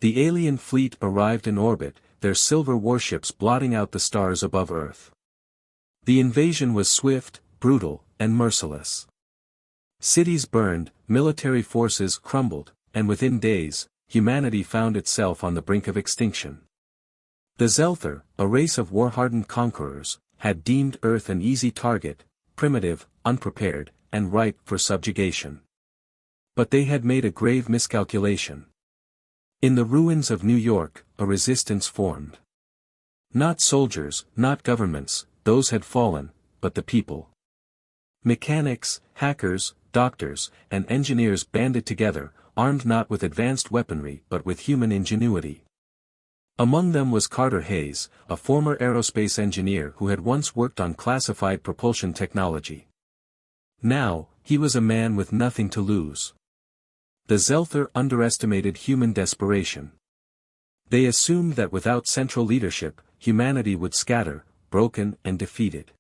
The alien fleet arrived in orbit, their silver warships blotting out the stars above Earth. The invasion was swift, brutal, and merciless. Cities burned, military forces crumbled, and within days, humanity found itself on the brink of extinction. The Xelthar, a race of war-hardened conquerors, had deemed Earth an easy target, primitive, unprepared, and ripe for subjugation. But they had made a grave miscalculation. In the ruins of New York, a resistance formed. Not soldiers, not governments, those had fallen, but the people. Mechanics, hackers, doctors, and engineers banded together, armed not with advanced weaponry but with human ingenuity. Among them was Carter Hayes, a former aerospace engineer who had once worked on classified propulsion technology. Now, he was a man with nothing to lose. The Xelthar underestimated human desperation. They assumed that without central leadership, humanity would scatter, broken and defeated.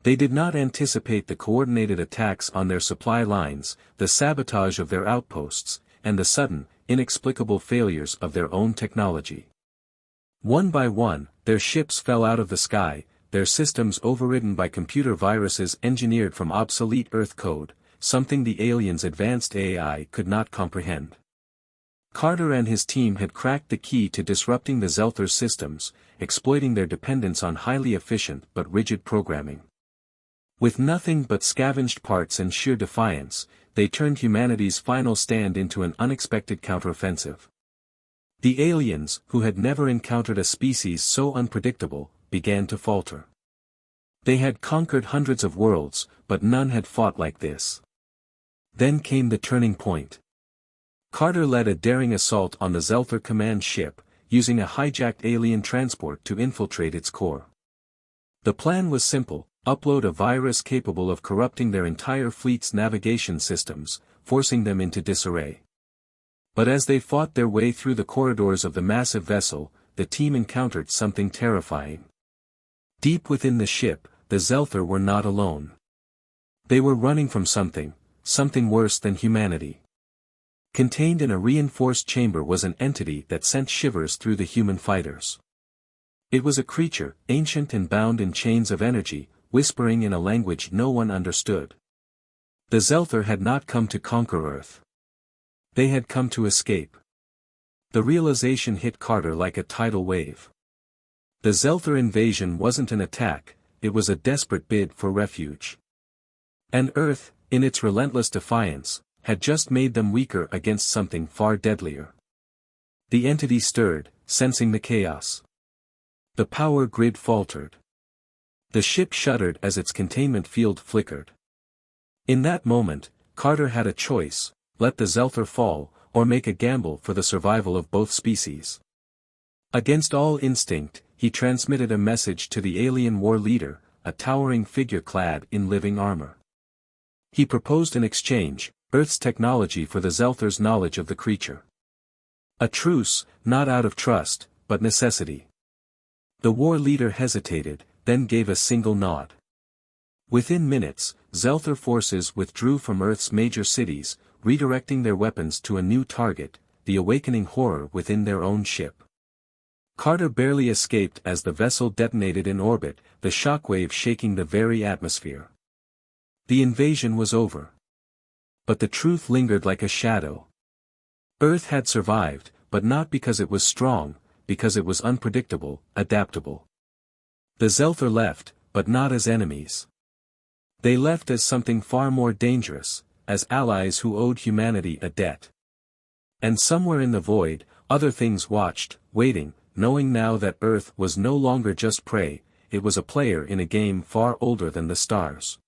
They did not anticipate the coordinated attacks on their supply lines, the sabotage of their outposts, and the sudden, inexplicable failures of their own technology. One by one, their ships fell out of the sky, their systems overridden by computer viruses engineered from obsolete Earth code, something the aliens' advanced AI could not comprehend. Carter and his team had cracked the key to disrupting the Xelthar systems, exploiting their dependence on highly efficient but rigid programming. With nothing but scavenged parts and sheer defiance, they turned humanity's final stand into an unexpected counteroffensive. The aliens, who had never encountered a species so unpredictable, began to falter. They had conquered hundreds of worlds, but none had fought like this. Then came the turning point. Carter led a daring assault on the Xelthar command ship, using a hijacked alien transport to infiltrate its core. The plan was simple: upload a virus capable of corrupting their entire fleet's navigation systems, forcing them into disarray. But as they fought their way through the corridors of the massive vessel, the team encountered something terrifying. Deep within the ship, the Xelthar were not alone. They were running from something worse than humanity. Contained in a reinforced chamber was an entity that sent shivers through the human fighters. It was a creature, ancient and bound in chains of energy, whispering in a language no one understood. The Xelthar had not come to conquer Earth. They had come to escape. The realization hit Carter like a tidal wave. The Xelthar invasion wasn't an attack, it was a desperate bid for refuge. And Earth, in its relentless defiance, had just made them weaker against something far deadlier. The entity stirred, sensing the chaos. The power grid faltered. The ship shuddered as its containment field flickered. In that moment, Carter had a choice: let the Xelthar fall, or make a gamble for the survival of both species. Against all instinct, he transmitted a message to the alien war leader, a towering figure clad in living armor. He proposed an exchange: Earth's technology for the Xelthar's knowledge of the creature. A truce, not out of trust, but necessity. The war leader hesitated, then gave a single nod. Within minutes, Xelthar forces withdrew from Earth's major cities, redirecting their weapons to a new target, the awakening horror within their own ship. Carter barely escaped as the vessel detonated in orbit, the shockwave shaking the very atmosphere. The invasion was over. But the truth lingered like a shadow. Earth had survived, but not because it was strong, because it was unpredictable, adaptable. The Xelthar left, but not as enemies. They left as something far more dangerous, as allies who owed humanity a debt. And somewhere in the void, other things watched, waiting, knowing now that Earth was no longer just prey, it was a player in a game far older than the stars.